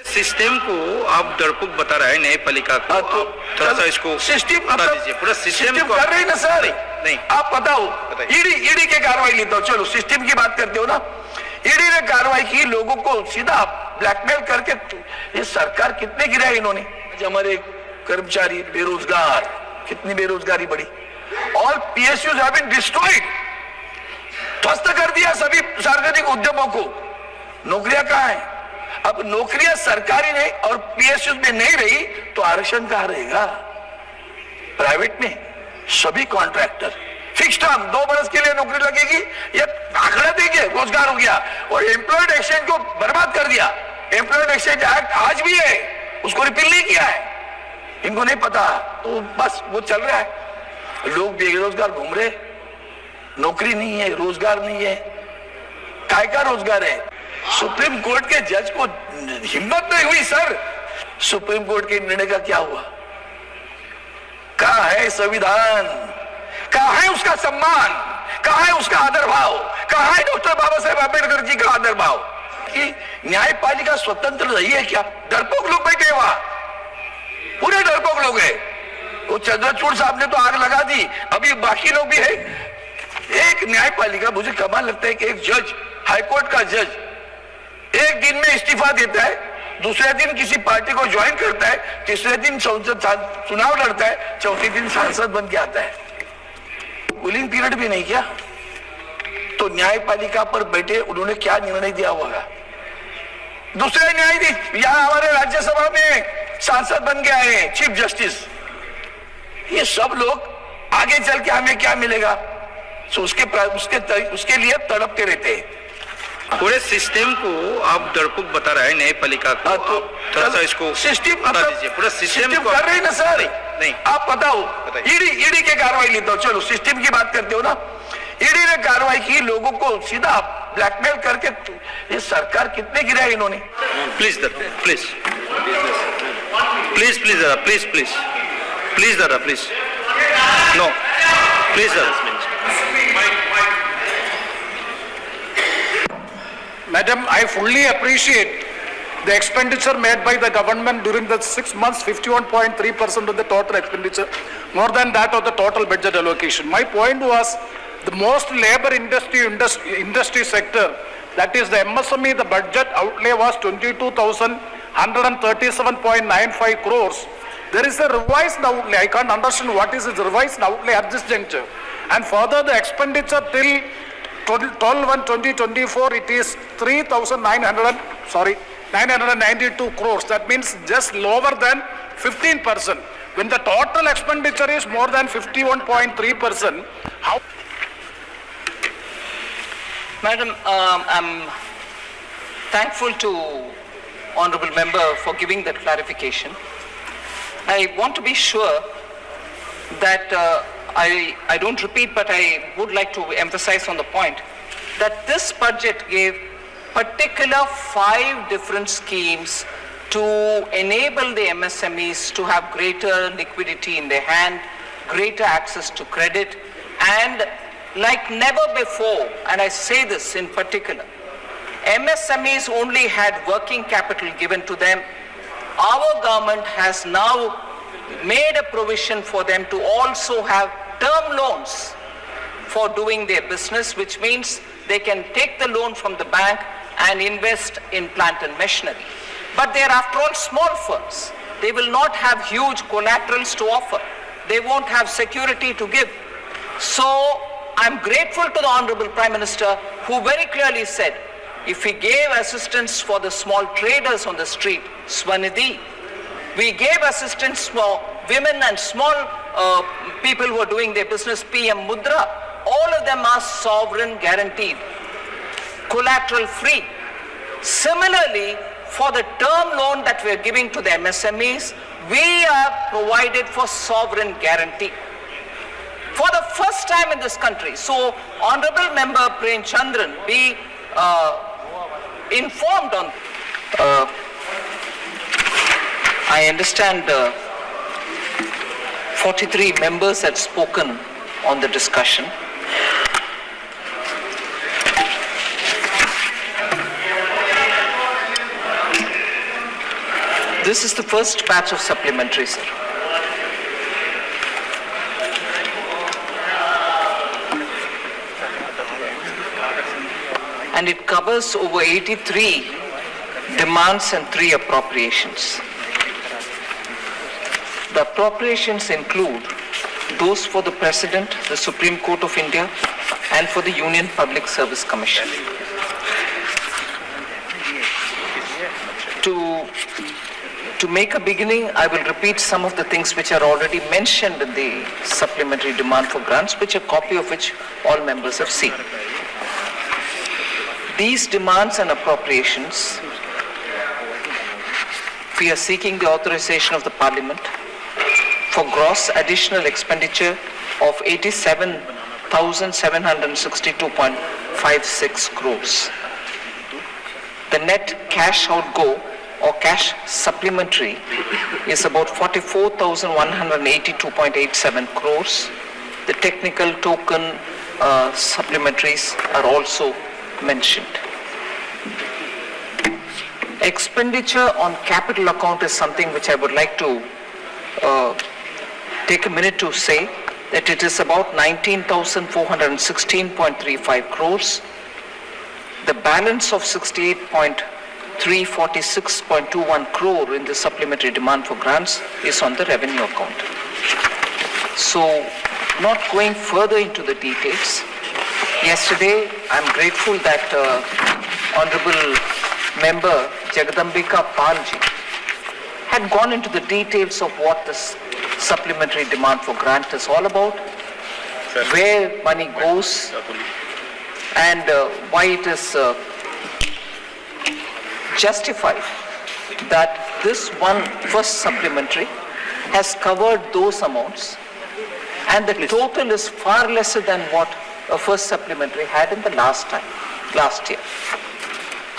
System को आप डरपोक बता रहे हैं न्यायपालिका को, तो थोड़ा सा इसको सिस्टम बता दीजिए। पूरा सिस्टम को कर रही ना सर, नहीं आप बताओ। ईडी के कार्रवाई लेता हूँ, चलो सिस्टम की बात करते हो ना। ईडी ने कार्रवाई की, लोगों को सीधा ब्लैकमेल करके। ये सरकार कितने गिराए इन्होंने। हमारे कर्मचारी बेरोजगार, कितनी बेरोजगारी बढ़ी। All PSUs have been destroyed, ध्वस्त कर दिया सभी सार्वजनिक उद्यमों को। नौकरियां कहाँ है? अब नौकरियां सरकारी नहीं और PSUs में नहीं रही तो आरक्षण कहाँ रहेगा? प्राइवेट में सभी कॉन्ट्रैक्टर फिक्स टर्म 2 बरस के लिए नौकरी लगेगी, ये आंकड़ा देंगे, रोजगार हो गया। और एम्प्लॉयड एक्सचेंज को बर्बाद कर दिया। एम्प्लॉयड एक्सचेंज एक्ट आज भी है, उसको रिपील नहीं किया है, इनको नहीं पता, तो बस वो चल रहा है। लोग बेरोजगार घूम रहे, नौकरी नहीं है, रोजगार नहीं है। काय का रोजगार है? सुप्रीम कोर्ट के जज को हिम्मत नहीं हुई सर। सुप्रीम कोर्ट के निर्णय का क्या हुआ? कहाँ है संविधान? कहाँ है उसका सम्मान? कहाँ है उसका आदर भाव? कहाँ है डॉक्टर बाबा साहेब अम्बेडकर जी का आदर भाव? कि न्यायपालिका स्वतंत्र रही है क्या? डरपोक लोग बैठे वहां, पूरे डरपोक लोग हैं। वो चंद्रचूड़ साहब ने तो आग लगा दी, अभी बाकी लोग भी है। एक न्यायपालिका, मुझे कमाल लगता है कि एक जज, हाईकोर्ट का जज, एक दिन में इस्तीफा देता है, दूसरे दिन किसी पार्टी को ज्वाइन करता है, तीसरे दिन चुनाव लड़ता है, चौथे दिन सांसद बन के आता है। कूलिंग पीरियड भी नहीं किया। तो न्यायपालिका पर बैठे उन्होंने क्या निर्णय दिया होगा? दूसरे न्यायाधीश यहां हमारे राज्यसभा में सांसद बन के आए हैं, चीफ जस्टिस। ये सब लोग आगे चल के हमें क्या मिलेगा? तो उसके लिए तड़पते रहते हैं। पूरे सिस्टम को आप डरपोक बता रहे हैं न्यायपालिका को, तो थोड़ा सा इसको सिस्टम बता दीजिए। पूरा सिस्टम को कर रही ना सर, नहीं आप बताओ। ईडी के कार्रवाई लेता हूँ, चलो सिस्टम की बात करते हो ना। ईडी ने कार्रवाई की, लोगों को सीधा ब्लैकमेल करके। ये सरकार कितने गिराए इन्होंने। प्लीज प्लीज प्लीज प्लीज दादा, प्लीज प्लीज प्लीज दादा, प्लीज नो प्लीज दादा। Madam, I fully appreciate the expenditure made by the government during the 6 months, 51.3% of the total expenditure, more than that of the total budget allocation. My point was the most labor industry sector, that is the MSME, the budget outlay was 22,137.95 crores. There is a revised outlay. I can't understand what is the revised outlay at this juncture. And further, the expenditure till 12/1/2024, it is 992 crores. That means just lower than 15%. When the total expenditure is more than 51.3%, how? Madam, I'm thankful to Honorable Member for giving that clarification. I want to be sure that I don't repeat, but I would like to emphasize on the point that this budget gave particular 5 different schemes to enable the MSMEs to have greater liquidity in their hand, greater access to credit, and like never before, and I say this in particular, MSMEs only had working capital given to them. Our government has now made a provision for them to also have term loans for doing their business, which means they can take the loan from the bank and invest in plant and machinery. But they are after all small firms. They will not have huge collaterals to offer. They won't have security to give. So I'm grateful to the Honorable Prime Minister, who very clearly said, if we gave assistance for the small traders on the street, Swanidhi, we gave assistance for women and small people who are doing their business, PM Mudra, all of them are sovereign guaranteed, collateral free. Similarly, for the term loan that we are giving to the MSMEs, we are provided for sovereign guarantee. For the first time in this country, so Honorable Member Prem Chandran be informed on. I understand 43 members had spoken on the discussion. This is the first batch of supplementary, sir. And it covers over 83 demands and 3 appropriations. The appropriations include those for the President, the Supreme Court of India, and for the Union Public Service Commission. To make a beginning, I will repeat some of the things which are already mentioned in the supplementary demand for grants, which a copy of which all members have seen. These demands and appropriations, we are seeking the authorization of the Parliament for gross additional expenditure of 87,762.56 crores. The net cash outgo or cash supplementary is about 44,182.87 crores. The technical token supplementaries are also mentioned. Expenditure on capital account is something which I would like to take a minute to say that it is about 19,416.35 crores. The balance of 68.346.21 crore in the supplementary demand for grants is on the revenue account. So, not going further into the details, yesterday I'm grateful that Honorable Member Jagadambika Palji had gone into the details of what this supplementary demand for grant is all about, where money goes, and why it is justified that this one first supplementary has covered those amounts, and the total is far lesser than what a first supplementary had in the last year.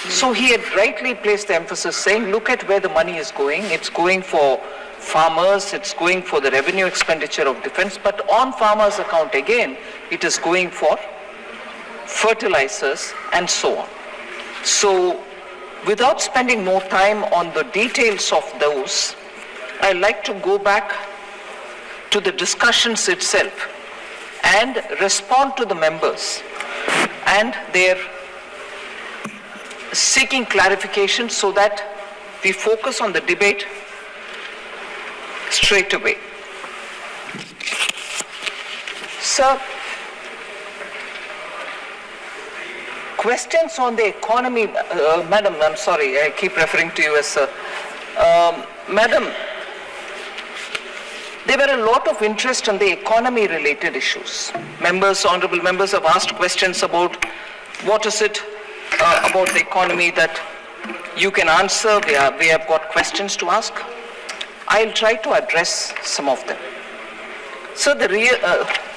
So he had rightly placed the emphasis saying, look at where the money is going. It's going for farmers, it's going for the revenue expenditure of defense, but on farmers' account again, it is going for fertilizers and so on. So without spending more time on the details of those, I'd like to go back to the discussions itself and respond to the members and their seeking clarification so that we focus on the debate straight away. Sir, questions on the economy, Madam, I'm sorry, I keep referring to you as Sir. Madam, there were a lot of interest on the economy related issues. Honorable members have asked questions about what is it about the economy that you can answer. We have got questions to ask. I'll try to address some of them. So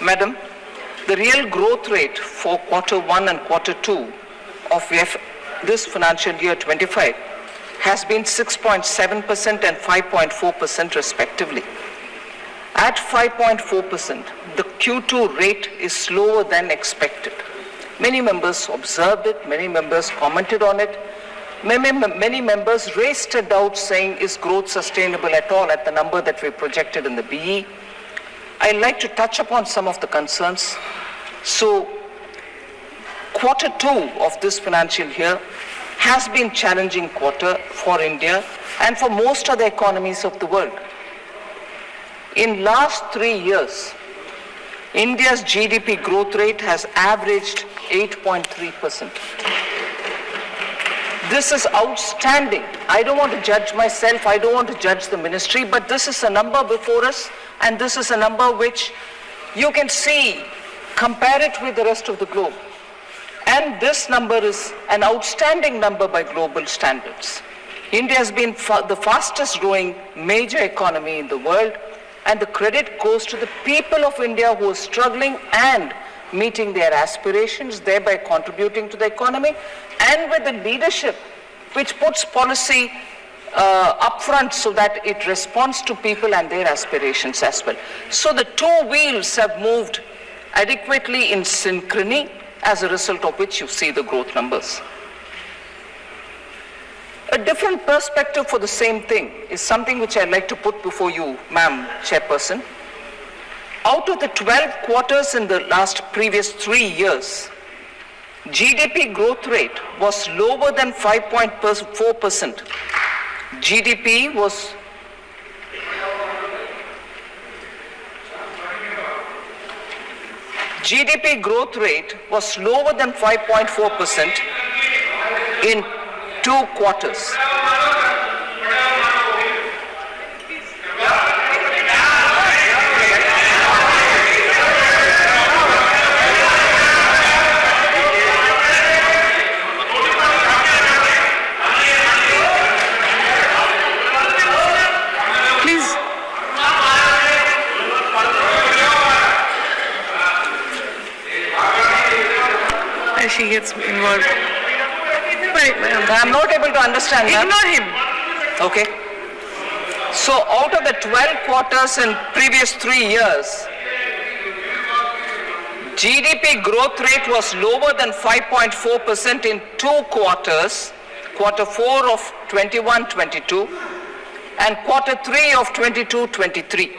Madam, the real growth rate for Q1 and Q2 of this financial year 25 has been 6.7% and 5.4% respectively. At 5.4%, the Q2 rate is slower than expected. Many members observed it, many members commented on it, many members raised a doubt saying, is growth sustainable at all at the number that we projected in the BE? I'd like to touch upon some of the concerns. So, Q2 of this financial year has been challenging quarter for India and for most other economies of the world. In last 3 years, India's GDP growth rate has averaged 8.3%. This is outstanding. I don't want to judge myself, I don't want to judge the ministry, but this is a number before us, and this is a number which you can see, compare it with the rest of the globe. And this number is an outstanding number by global standards. India has been the fastest growing major economy in the world, and the credit goes to the people of India who are struggling and meeting their aspirations, thereby contributing to the economy, and with the leadership which puts policy up front so that it responds to people and their aspirations as well. So the two wheels have moved adequately in synchrony, as a result of which you see the growth numbers. A different perspective for the same thing is something which I'd like to put before you, Ma'am Chairperson. Out of the 12 quarters in the previous 3 years, GDP growth rate was lower than 5.4%. GDP growth rate was lower than 5.4% in 2 quarters. She gets involved. I'm not able to understand that. Ignore him. Okay. So out of the 12 quarters in previous 3 years, GDP growth rate was lower than 5.4% in 2 quarters, quarter 4 of 21-22 and quarter 3 of 22-23.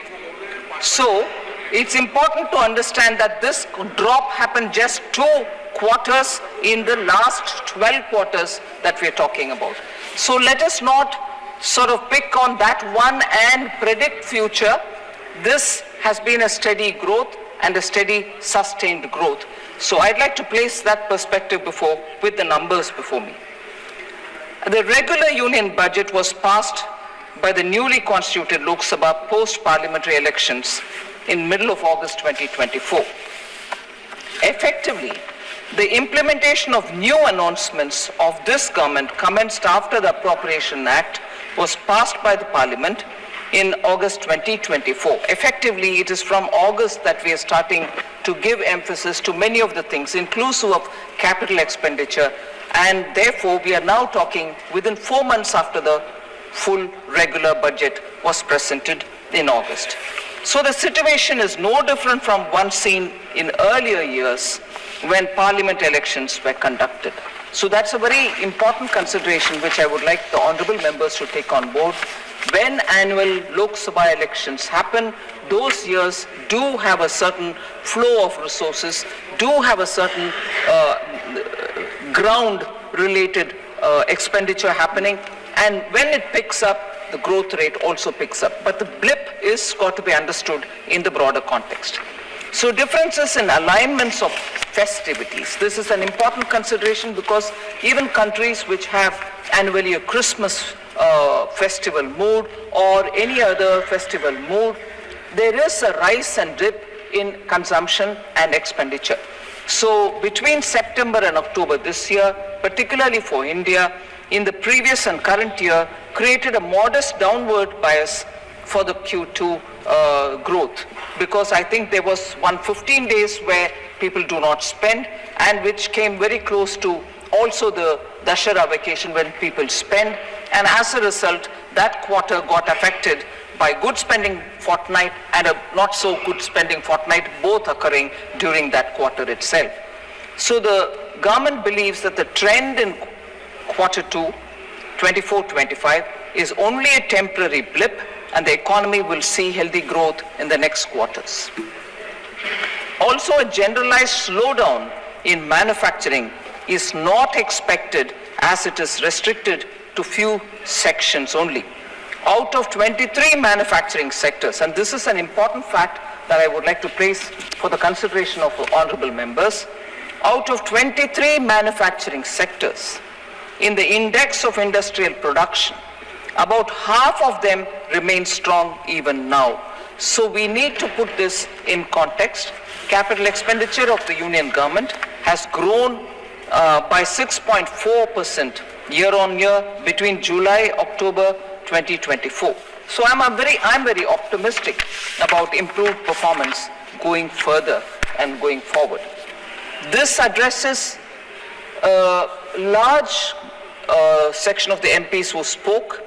So it's important to understand that this drop happened just 2 quarters in the last 12 quarters that we're talking about. So let us not sort of pick on that one and predict future. This has been a steady growth and a steady sustained growth. So I'd like to place that perspective with the numbers before me. The regular union budget was passed by the newly constituted Lok Sabha post-parliamentary elections in middle of August 2024. Effectively, the implementation of new announcements of this government commenced after the Appropriation Act was passed by the Parliament in August 2024. Effectively, it is from August that we are starting to give emphasis to many of the things, inclusive of capital expenditure, and therefore we are now talking within 4 months after the full regular budget was presented in August. So the situation is no different from one seen in earlier years when parliament elections were conducted. So that's a very important consideration which I would like the honorable members to take on board. When annual Lok Sabha elections happen, those years do have a certain flow of resources, do have a certain ground-related expenditure happening, and when it picks up, the growth rate also picks up. But the blip is got to be understood in the broader context. So differences in alignments of festivities. This is an important consideration because even countries which have annually a Christmas festival mood or any other festival mood, there is a rise and dip in consumption and expenditure. So between September and October this year, particularly for India, in the previous and current year, created a modest downward bias for the Q2 growth, because I think there was 115 days where people do not spend, and which came very close to also the Dashera vacation when people spend, and as a result that quarter got affected by good spending fortnight and a not so good spending fortnight, both occurring during that quarter itself. So the government believes that the trend in quarter 2, 24-25 is only a temporary blip, and the economy will see healthy growth in the next quarters. Also, a generalized slowdown in manufacturing is not expected, as it is restricted to few sections only. Out of 23 manufacturing sectors, and this is an important fact that I would like to place for the consideration of the honorable members, out of 23 manufacturing sectors in the index of industrial production, about half of them remain strong even now. So we need to put this in context. Capital expenditure of the union government has grown by 6.4% year on year between July-October 2024. So I'm very optimistic about improved performance going further and going forward. This addresses a large section of the MPs who spoke.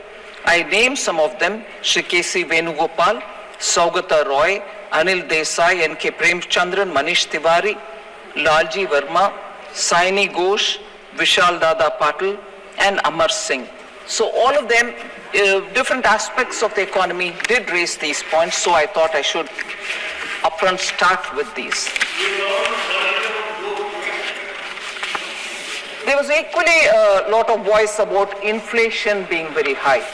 I named some of them: Shri K.C. Venugopal, Saugata Roy, Anil Desai, N.K. Premchandran, Manish Tiwari, Lalji Verma, Saini Ghosh, Vishal Dada Patil, and Amar Singh. So all of them, different aspects of the economy did raise these points, so I thought I should upfront start with these. There was equally a lot of voice about inflation being very high.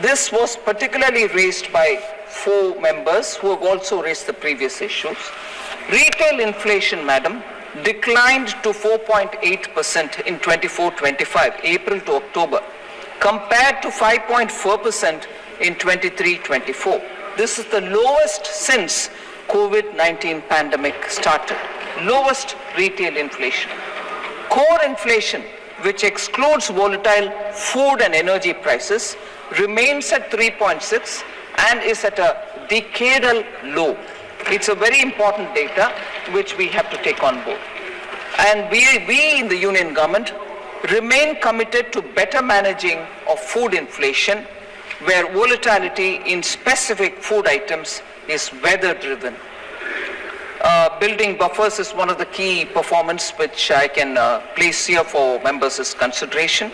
This was particularly raised by 4 members who have also raised the previous issues. Retail inflation, madam, declined to 4.8% in 24-25, April to October, compared to 5.4% in 23-24. This is the lowest since COVID-19 pandemic started. Lowest retail inflation. Core inflation, which excludes volatile food and energy prices, remains at 3.6 and is at a decadal low. It's a very important data which we have to take on board. And we in the union government remain committed to better managing of food inflation, where volatility in specific food items is weather driven. Building buffers is one of the key performance which I can place here for members' consideration,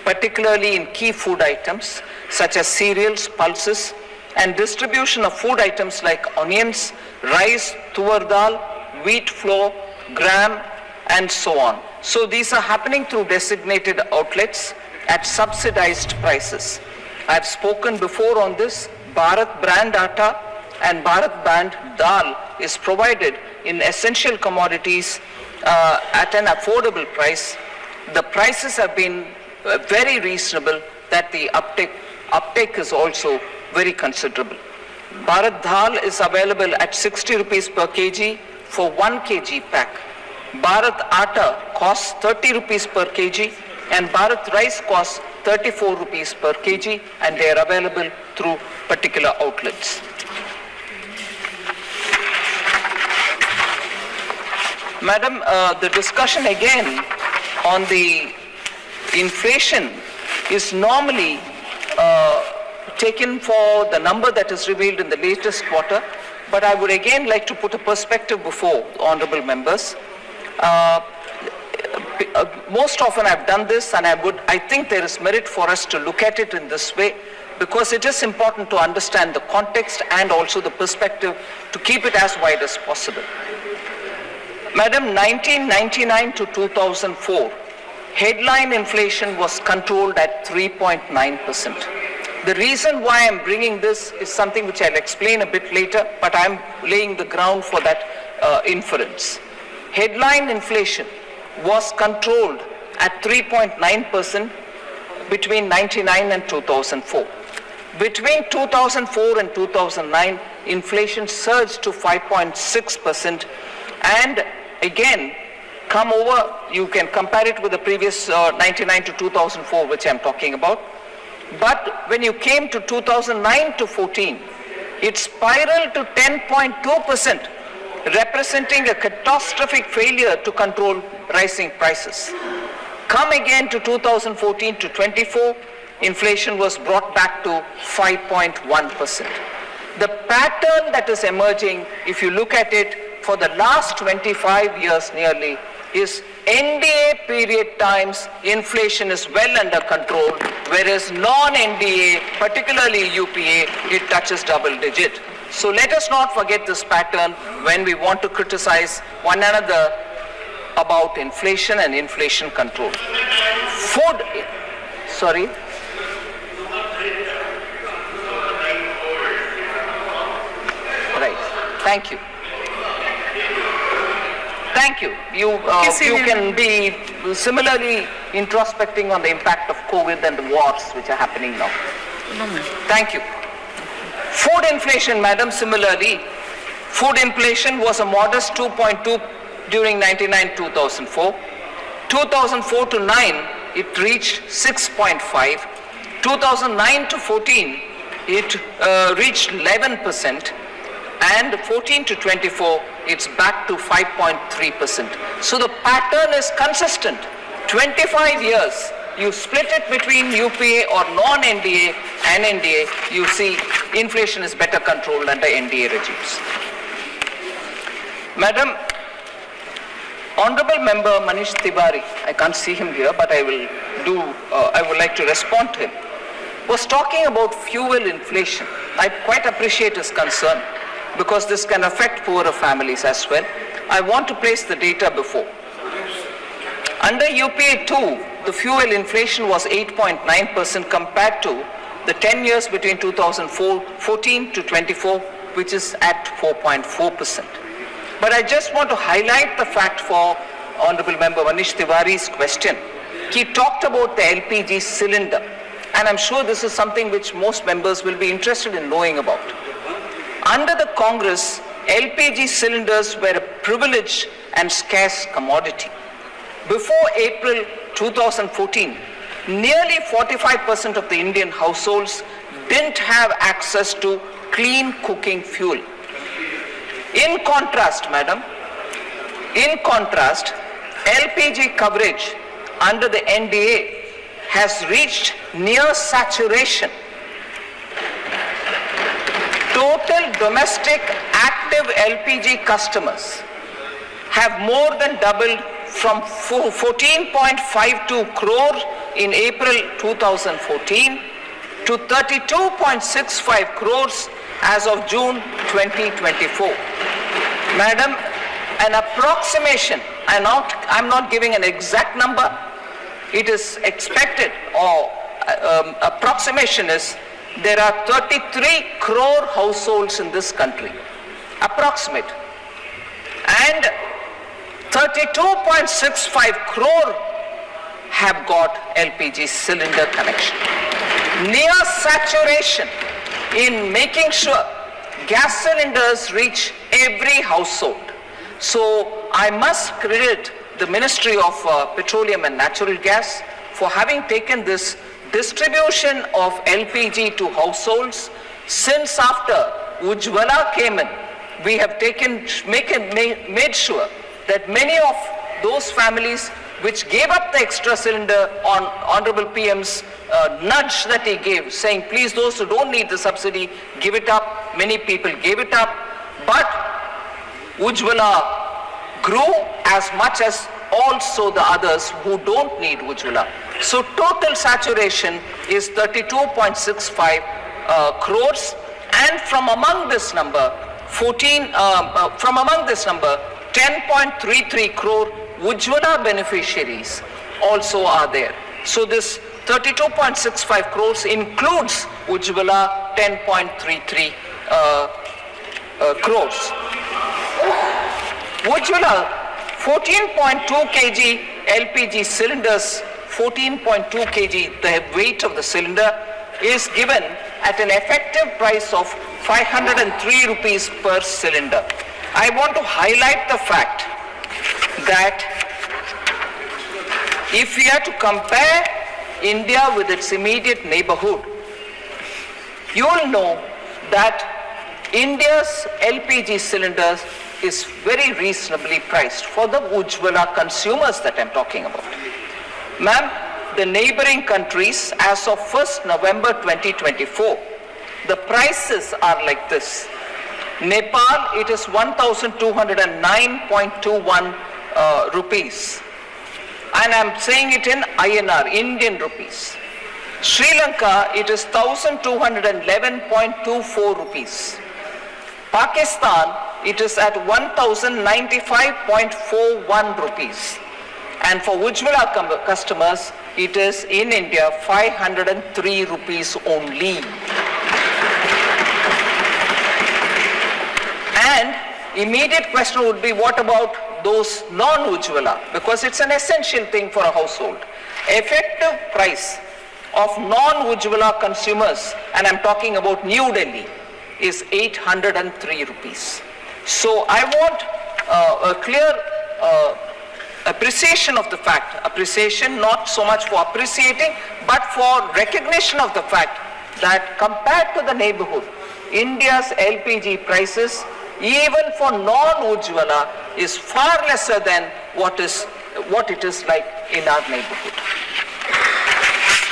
particularly in key food items such as cereals, pulses, and distribution of food items like onions, rice, tuvar dal, wheat flour, gram, and so on. So these are happening through designated outlets at subsidized prices. I've spoken before on this. Bharat brand atta and Bharat brand dal is provided in essential commodities at an affordable price. The prices have been very reasonable, that the uptake is also very considerable. Bharat dal is available at 60 rupees per kg for 1 kg pack. Bharat atta costs 30 rupees per kg and Bharat rice costs 34 rupees per kg, and they are available through particular outlets. Madam, the discussion again on the inflation is normally taken for the number that is revealed in the latest quarter, but I would again like to put a perspective before honorable members. Most often I've done this, and I think there is merit for us to look at it in this way, because it is important to understand the context and also the perspective to keep it as wide as possible. Madam, 1999 to 2004, headline inflation was controlled at 3.9%. The reason why I'm bringing this is something which I'll explain a bit later, but I'm laying the ground for that inference. Headline inflation was controlled at 3.9% between 1999 and 2004. Between 2004 and 2009, inflation surged to 5.6%, and again, come over, you can compare it with the previous 99 to 2004, which I'm talking about. But when you came to 2009 to 14, it spiraled to 10.2%, representing a catastrophic failure to control rising prices. Come again to 2014 to 24, inflation was brought back to 5.1%. The pattern that is emerging, if you look at it for the last 25 years nearly, is NDA period times inflation is well under control, whereas non-NDA, particularly UPA, it touches double digit. So let us not forget this pattern when we want to criticize one another about inflation and inflation control. Food, sorry. Right, thank you. Thank you. You can be similarly introspecting on the impact of COVID and the wars which are happening now. Thank you. Food inflation, madam, similarly, food inflation was a modest 2.2 during 1999-2004. 2004 to 9, it reached 6.5. 2009 to 14, it reached 11%. And 14 to 24, it's back to 5.3%. So the pattern is consistent. 25 years, you split it between UPA or non-NDA and NDA, you see inflation is better controlled under NDA regimes. Madam, Honorable Member Manish Tiwari, I can't see him here, but I would like to respond to him, was talking about fuel inflation. I quite appreciate his concern because this can affect poorer families as well. I want to place the data before. Under UPA 2, the fuel inflation was 8.9% compared to the 10 years between 2014 to 24, which is at 4.4%. But I just want to highlight the fact for Honorable Member Manish Tiwari's question. He talked about the LPG cylinder, and I'm sure this is something which most members will be interested in knowing about. Under the Congress, LPG cylinders were a privileged and scarce commodity. Before April 2014, nearly 45% of the Indian households didn't have access to clean cooking fuel. In contrast, madam, LPG coverage under the NDA has reached near saturation. Total domestic active LPG customers have more than doubled from 14.52 crore in April 2014 to 32.65 crores as of June 2024. Madam, an approximation, I'm not giving an exact number, it is expected, or approximation is, there are 33 crore households in this country, approximate, and 32.65 crore have got LPG cylinder connection. Near saturation in making sure gas cylinders reach every household. So I must credit the Ministry of Petroleum and Natural Gas for having taken this distribution of LPG to households. Since after Ujjwala came in, we have made sure that many of those families which gave up the extra cylinder on Honorable PM's nudge that he gave, saying, please, those who don't need the subsidy, give it up. Many people gave it up. But Ujjwala grew as much as also the others who don't need Ujjwala. So total saturation is 32.65 crores. And from among this number, 10.33 crore Ujjwala beneficiaries also are there. So this 32.65 crores includes Ujjwala 10.33 crores. Ujjwala 14.2 kg LPG cylinders, 14.2 kg, the weight of the cylinder, is given at an effective price of 503 rupees per cylinder. I want to highlight the fact that if we are to compare India with its immediate neighborhood, you will know that India's LPG cylinders is very reasonably priced for the Ujjwala consumers that I'm talking about. Ma'am, the neighboring countries, as of 1st November 2024, the prices are like this. Nepal, it is 1,209.21 rupees. And I'm saying it in INR, Indian rupees. Sri Lanka, it is 1,211.24 rupees. Pakistan, it is at 1,095.41 rupees. And for Ujjwala customers, it is in India 503 rupees only. And immediate question would be, what about those non-Ujjwala? Because it's an essential thing for a household. Effective price of non-Ujjwala consumers, and I'm talking about New Delhi, is 803 rupees. So I want a clear appreciation of the fact, appreciation not so much for appreciating, but for recognition of the fact that compared to the neighborhood, India's LPG prices, even for non-Ujjwala, is far lesser than what it is like in our neighborhood.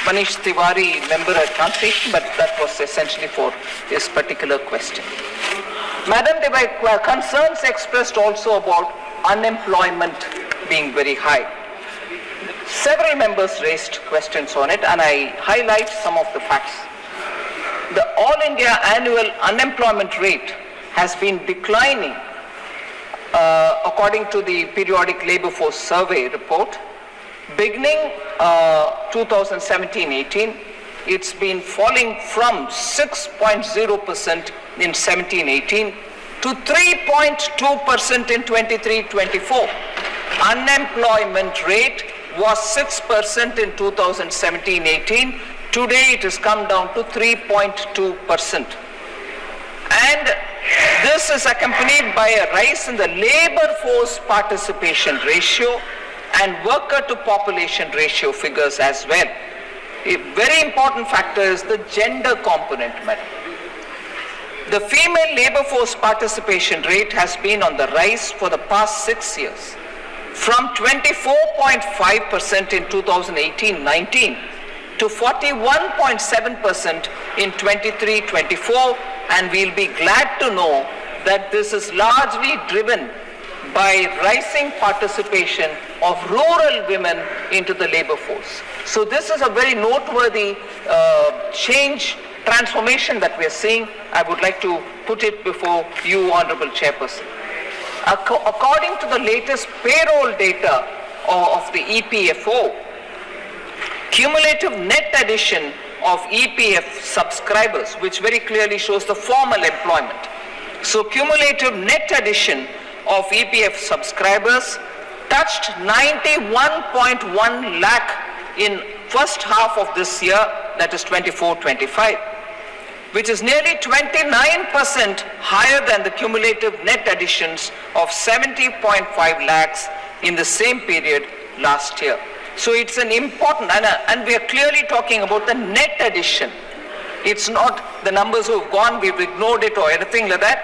Manish Tiwari, member, I can't take, but that was essentially for his particular question. Madam, there were concerns expressed also about unemployment being very high. Several members raised questions on it, and I highlight some of the facts. The All India annual unemployment rate has been declining according to the periodic labor force survey report. Beginning 2017-18, it's been falling from 6.0% in 17-18 to 3.2% in 23-24. Unemployment rate was 6% in 2017-18. Today it has come down to 3.2%. And this is accompanied by a rise in the labor force participation ratio and worker to population ratio figures as well. A very important factor is the gender component, madam. The female labor force participation rate has been on the rise for the past 6 years, from 24.5% in 2018-19 to 41.7% in 23-24, and we'll be glad to know that this is largely driven by rising participation of rural women into the labor force. So this is a very noteworthy transformation that we are seeing. I would like to put it before you, Honorable Chairperson. According to the latest payroll data of the EPFO, cumulative net addition of EPF subscribers, which very clearly shows the formal employment. So cumulative net addition of EPF subscribers touched 91.1 lakh in first half of this year, that is 24-25, which is nearly 29% higher than the cumulative net additions of 70.5 lakhs in the same period last year. So it's an important, and we are clearly talking about the net addition. It's not the numbers who have gone, we've ignored it or anything like that.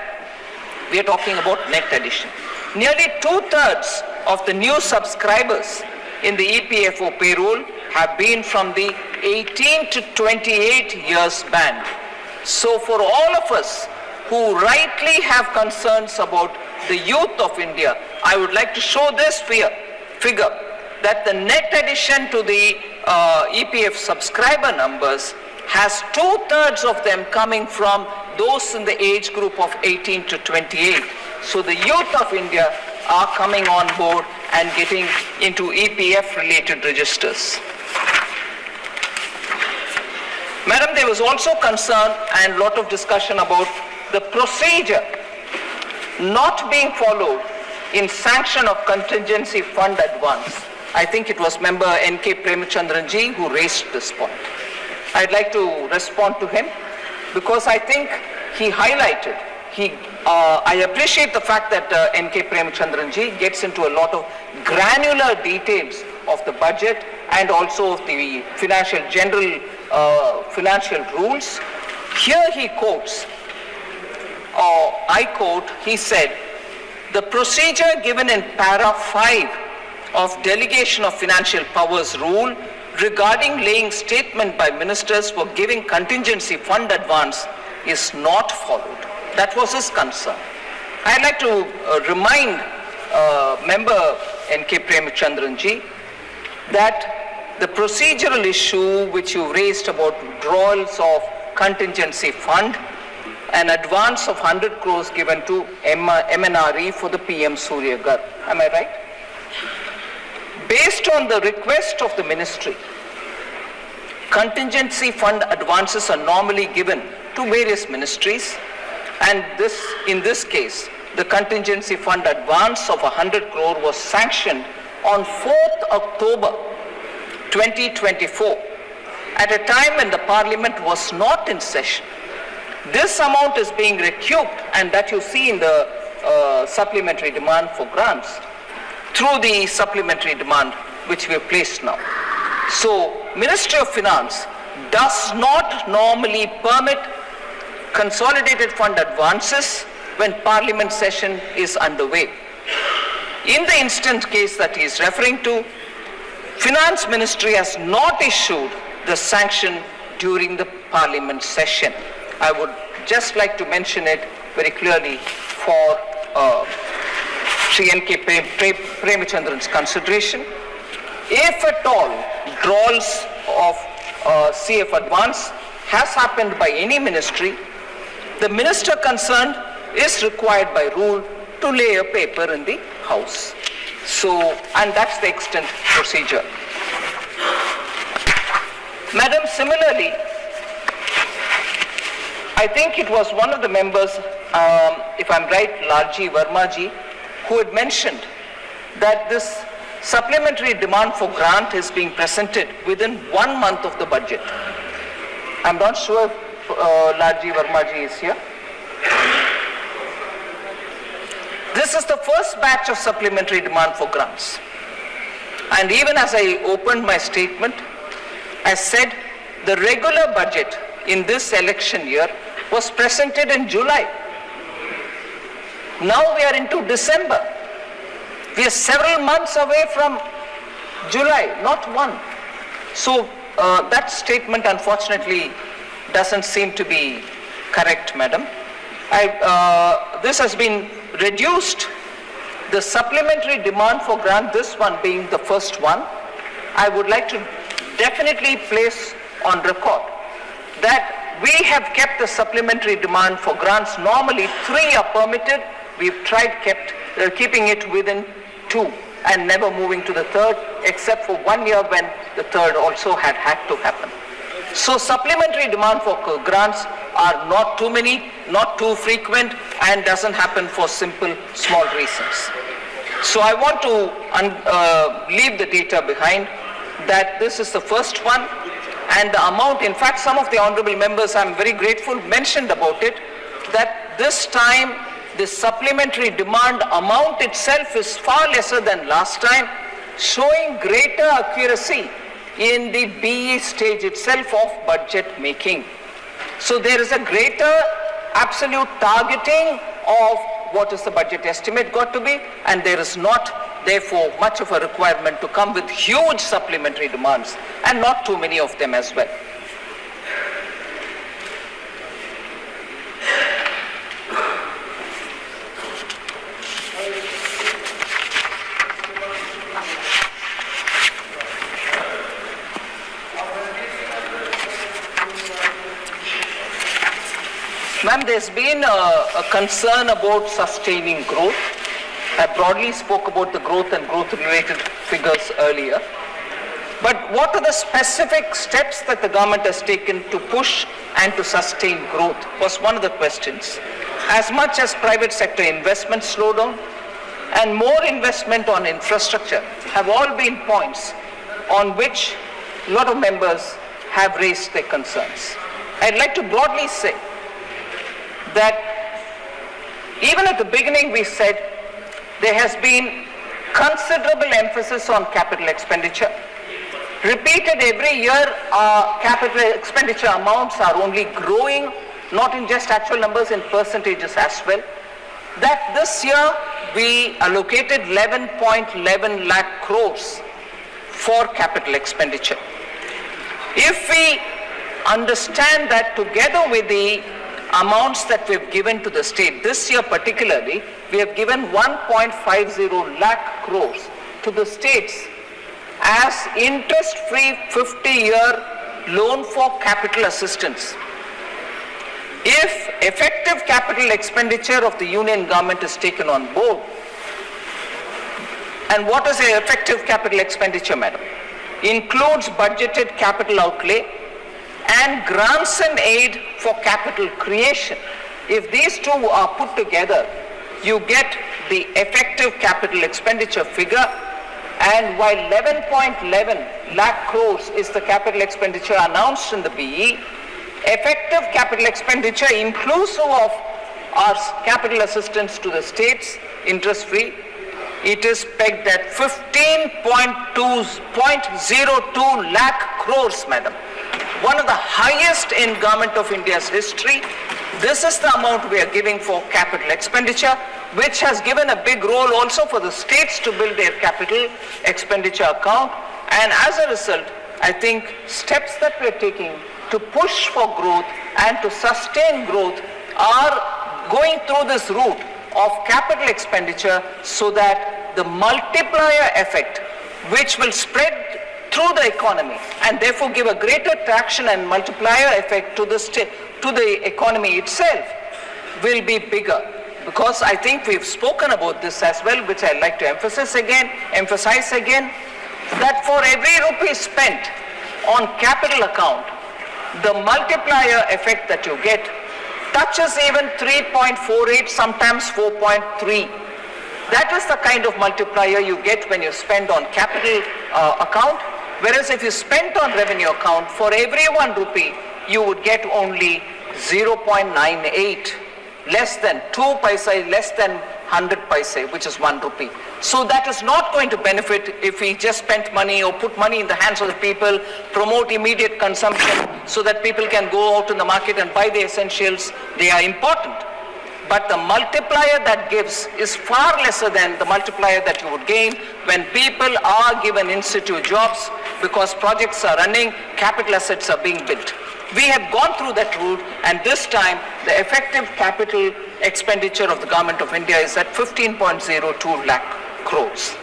We are talking about net addition. Nearly 2/3 of the new subscribers in the EPFO payroll have been from the 18 to 28 years band. So for all of us who rightly have concerns about the youth of India, I would like to show this figure that the net addition to the EPF subscriber numbers has 2/3 of them coming from those in the age group of 18 to 28. So the youth of India are coming on board and getting into EPF related registers. Madam, there was also concern and a lot of discussion about the procedure not being followed in sanction of contingency fund advance. I think it was member N.K. Premachandran ji who raised this point. I'd like to respond to him because I think he highlighted, I appreciate the fact that N.K. Premachandran ji gets into a lot of granular details of the budget and also of the general financial rules. Here he quotes, I quote, he said, the procedure given in para 5 of Delegation of Financial Powers rule regarding laying statement by ministers for giving contingency fund advance is not followed. That was his concern. I'd like to remind member N.K. Premachandran ji that the procedural issue which you raised about withdrawals of contingency fund, an advance of 100 crores given to MNRE for the PM Surya Ghar. Am I right? Based on the request of the ministry, contingency fund advances are normally given to various ministries, and in this case, the contingency fund advance of 100 crore was sanctioned on 4th October 2024 at a time when the parliament was not in session. This amount is being recouped, and that you see in the supplementary demand for grants through the supplementary demand which we have placed now. So Ministry of Finance does not normally permit consolidated fund advances when parliament session is underway. In the instant case that he is referring to, Finance Ministry has not issued the sanction during the parliament session. I would just like to mention it very clearly for Sri N.K. Premachandran's consideration. If at all drawals of CF advance has happened by any ministry, the minister concerned is required by rule to lay a paper in the House. So, and that's the extent procedure. Madam, similarly, I think it was one of the members, if I'm right, Lalji Vermaji, who had mentioned that this supplementary demand for grant is being presented within 1 month of the budget. I'm not sure if Lalji Vermaji is here. This is the first batch of supplementary demand for grants. And even as I opened my statement, I said the regular budget in this election year was presented in July. Now we are into December. We are several months away from July, not one. So that statement unfortunately doesn't seem to be correct, madam. This has been reduced. The supplementary demand for grant, this one being the first one, I would like to definitely place on record that we have kept the supplementary demand for grants. Normally 3 are permitted. We've tried keeping it within 2 and never moving to the 3rd, except for 1 year when the 3rd also had to happen. So supplementary demand for grants are not too many, not too frequent, and doesn't happen for simple, small reasons. So I want to leave the data behind that this is the first one, and the amount, in fact, some of the honorable members, I'm very grateful, mentioned about it, that this time the supplementary demand amount itself is far lesser than last time, showing greater accuracy in the BE stage itself of budget making. So there is a greater absolute targeting of what is the budget estimate got to be, and there is not therefore much of a requirement to come with huge supplementary demands, and not too many of them as well. Ma'am, there's been a concern about sustaining growth. I broadly spoke about the growth and growth-related figures earlier. But what are the specific steps that the government has taken to push and to sustain growth was one of the questions. As much as private sector investment slowdown and more investment on infrastructure have all been points on which a lot of members have raised their concerns. I'd like to broadly say that even at the beginning we said there has been considerable emphasis on capital expenditure. Repeated every year, capital expenditure amounts are only growing, not in just actual numbers, in percentages as well. That this year we allocated 11.11 lakh crores for capital expenditure. If we understand that together with the amounts that we've given to the state, this year particularly, we have given 1.50 lakh crores to the states as interest-free 50-year loan for capital assistance. If effective capital expenditure of the union government is taken on board, and what is the effective capital expenditure, madam? Includes budgeted capital outlay and grants and aid for capital creation. If these two are put together, you get the effective capital expenditure figure, and while 11.11 lakh crores is the capital expenditure announced in the BE, effective capital expenditure inclusive of our capital assistance to the states, interest-free, it is pegged at 15.02 lakh crores, madam. One of the highest in Government of India's history. This is the amount we are giving for capital expenditure, which has given a big role also for the states to build their capital expenditure account. And as a result, I think steps that we are taking to push for growth and to sustain growth are going through this route of capital expenditure so that the multiplier effect, which will spread through the economy and therefore give a greater traction and multiplier effect to the economy itself, will be bigger. Because I think we've spoken about this as well, which I'd like to emphasize again, that for every rupee spent on capital account, the multiplier effect that you get touches even 3.48, sometimes 4.3. That is the kind of multiplier you get when you spend on capital account, whereas if you spent on revenue account, for every 1 rupee, you would get only 0.98, less than 2 paise, less than 100 paise, which is 1 rupee. So that is not going to benefit if we just spent money or put money in the hands of the people, promote immediate consumption so that people can go out in the market and buy the essentials. They are important. But the multiplier that gives is far lesser than the multiplier that you would gain when people are given in situ jobs because projects are running, capital assets are being built. We have gone through that route, and this time the effective capital expenditure of the Government of India is at 15.02 lakh crores.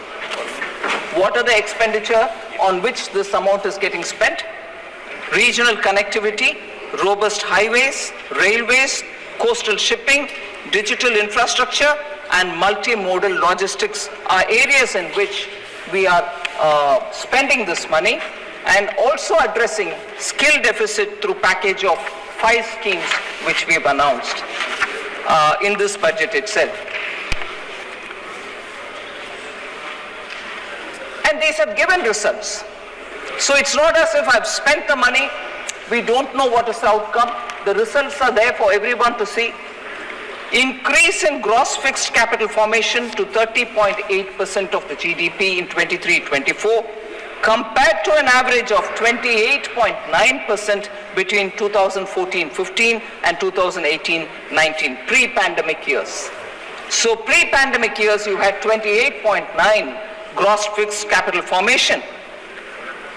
What are the expenditure on which this amount is getting spent? Regional connectivity, robust highways, railways, coastal shipping, digital infrastructure, and multimodal logistics are areas in which we are spending this money, and also addressing skill deficit through package of 5 schemes which we have announced in this budget itself. And these have given results. So it's not as if I've spent the money, we don't know what is the outcome. The results are there for everyone to see. Increase in gross fixed capital formation to 30.8% of the GDP in 23-24, compared to an average of 28.9% between 2014-15 and 2018-19, pre-pandemic years. So pre-pandemic years, you had 28.9 gross fixed capital formation,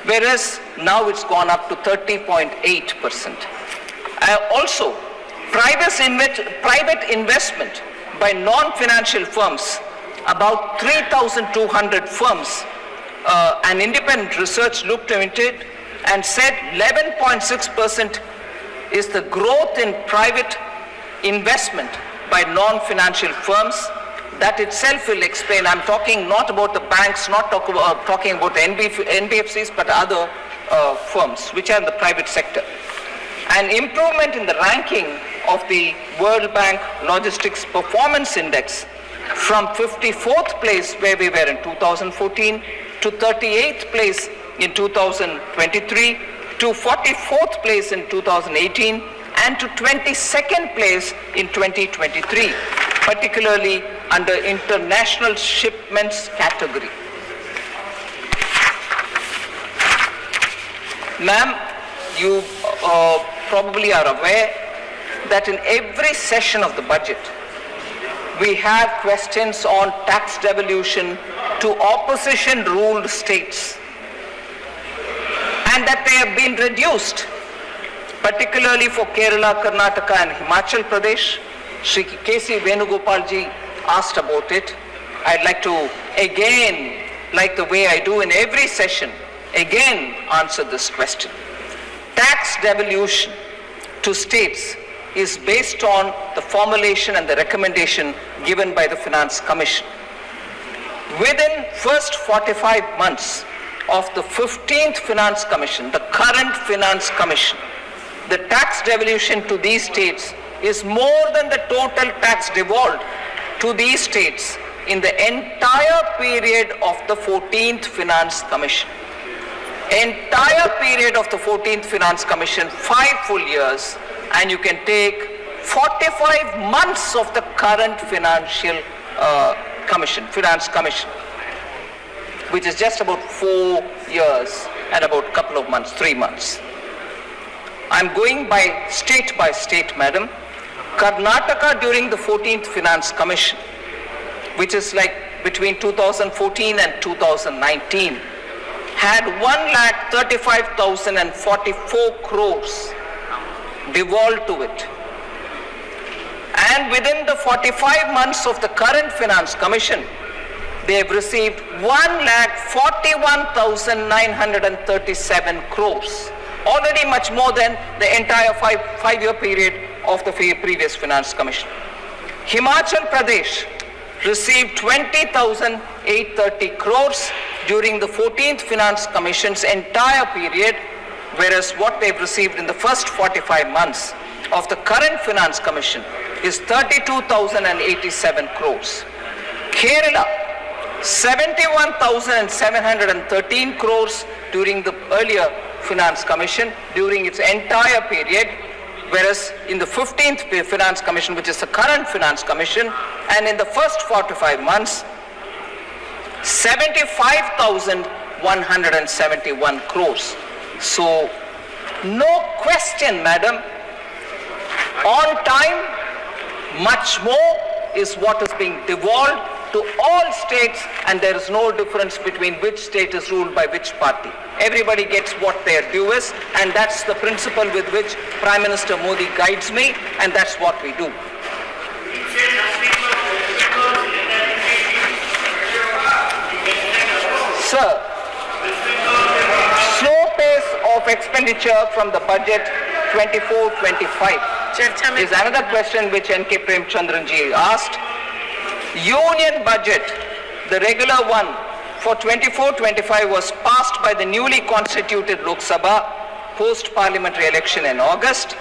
whereas now it's gone up to 30.8%. Also, private investment by non-financial firms, about 3,200 firms, an independent research looked into it and said 11.6% is the growth in private investment by non-financial firms. That itself will explain. I'm talking not about the banks, not talking about the NBFCs, but other firms which are in the private sector. An improvement in the ranking of the World Bank Logistics Performance Index from 54th place where we were in 2014 to 38th place in 2023 to 44th place in 2018 and to 22nd place in 2023, particularly under international shipments category. Ma'am, you probably are aware that in every session of the budget, we have questions on tax devolution to opposition-ruled states, and that they have been reduced, particularly for Kerala, Karnataka and Himachal Pradesh. Shri K.C. Venugopalji asked about it. I'd like to again, like the way I do in every session, again answer this question. Tax devolution to states is based on the formulation and the recommendation given by the Finance Commission. Within first 45 months of the 15th Finance Commission, the current Finance Commission, the tax devolution to these states is more than the total tax devolved to these states in the entire period of the 14th Finance Commission. Entire period of the 14th Finance Commission, 5 full years, and you can take 45 months of the current Finance Commission, which is just about 4 years and about a couple of months, 3 months. I'm going by state, madam. Karnataka during the 14th Finance Commission, which is like between 2014 and 2019, had 1,35,044 crores devolved to it. And within the 45 months of the current Finance Commission, they have received 1,41,937 crores, already much more than the entire five-year period of the previous Finance Commission. Himachal Pradesh received 20,830 crores during the 14th Finance Commission's entire period, whereas what they've received in the first 45 months of the current Finance Commission is 32,087 crores. Kerala, 71,713 crores during the earlier Finance Commission during its entire period, whereas in the 15th Finance Commission, which is the current Finance Commission, and in the first 45 months, 75,171 crores. So, no question, madam, on time, much more is what is being devolved to all states, and there is no difference between which state is ruled by which party. Everybody gets what their due is, and that's the principle with which Prime Minister Modi guides me, and that's what we do. Sir, slow pace of expenditure from the budget 24-25 is another question which N.K. Premchandran ji asked. Union budget, the regular one for 24-25 was passed by the newly constituted Lok Sabha post-parliamentary election in August,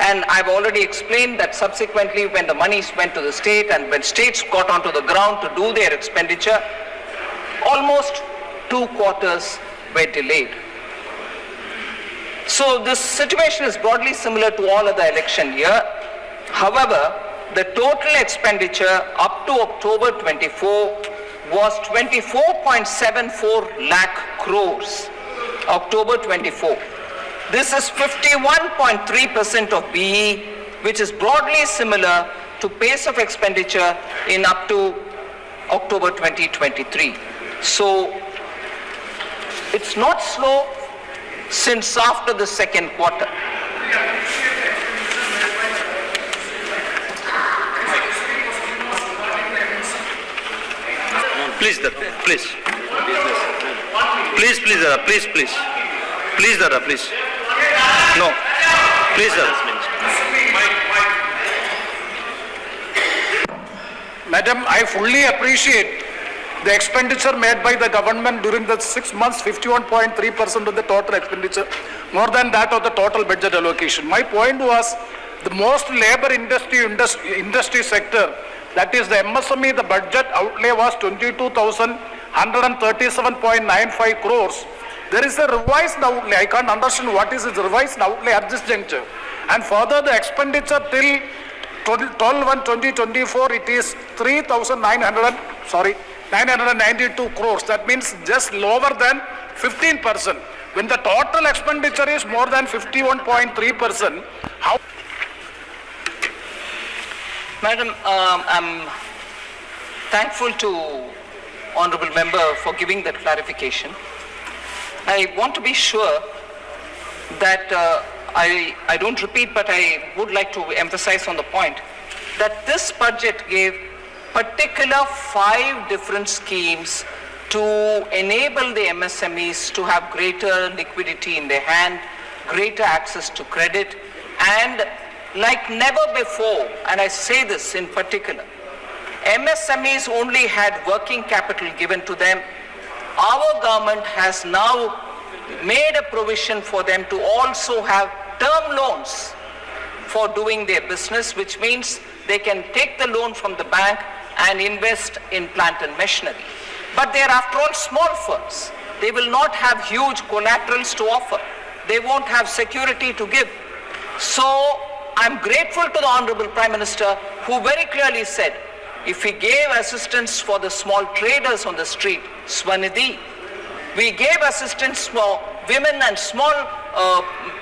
and I've already explained that subsequently when the monies went to the state and when states got onto the ground to do their expenditure, almost 2 quarters were delayed. So this situation is broadly similar to all other election year. However, the total expenditure up to October 24 was 24.74 lakh crores. October 24. This is 51.3% of BE, which is broadly similar to pace of expenditure in up to October 2023. So it's not slow since after the second quarter. Please, Dada, please. Please, Dada, please. Please, Dada, please. No. Please, Dada. Madam, I fully appreciate the expenditure made by the government during the 6 months, 51.3% of the total expenditure, more than that of the total budget allocation. My point was the most labor industry sector, that is the MSME, the budget outlay was 22,137.95 crores. There is a revised outlay. I can't understand what is the revised outlay at this juncture. And further, the expenditure till 12/1/2024, it is 992 crores. That means just lower than 15%. When the total expenditure is more than 51.3%, how? Madam, I'm thankful to Honorable Member for giving that clarification. I want to be sure that I don't repeat, but I would like to emphasize on the point that this budget gave particular 5 different schemes to enable the MSMEs to have greater liquidity in their hand, greater access to credit, and like never before, and I say this in particular, MSMEs only had working capital given to them. Our government has now made a provision for them to also have term loans for doing their business, which means they can take the loan from the bank and invest in plant and machinery. But they are after all small firms. They will not have huge collaterals to offer. They won't have security to give. So I'm grateful to the Honorable Prime Minister, who very clearly said, if we gave assistance for the small traders on the street, Swanidhi, we gave assistance for women and small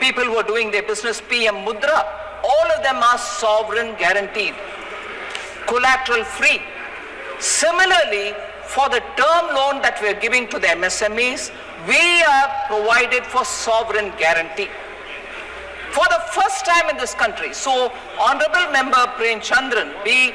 people who are doing their business, PM Mudra, all of them are sovereign guaranteed, collateral free. Similarly, for the term loan that we are giving to the MSMEs, we are provided for sovereign guarantee. for the first time in this country. So, Honorable Member Prem Chandran, be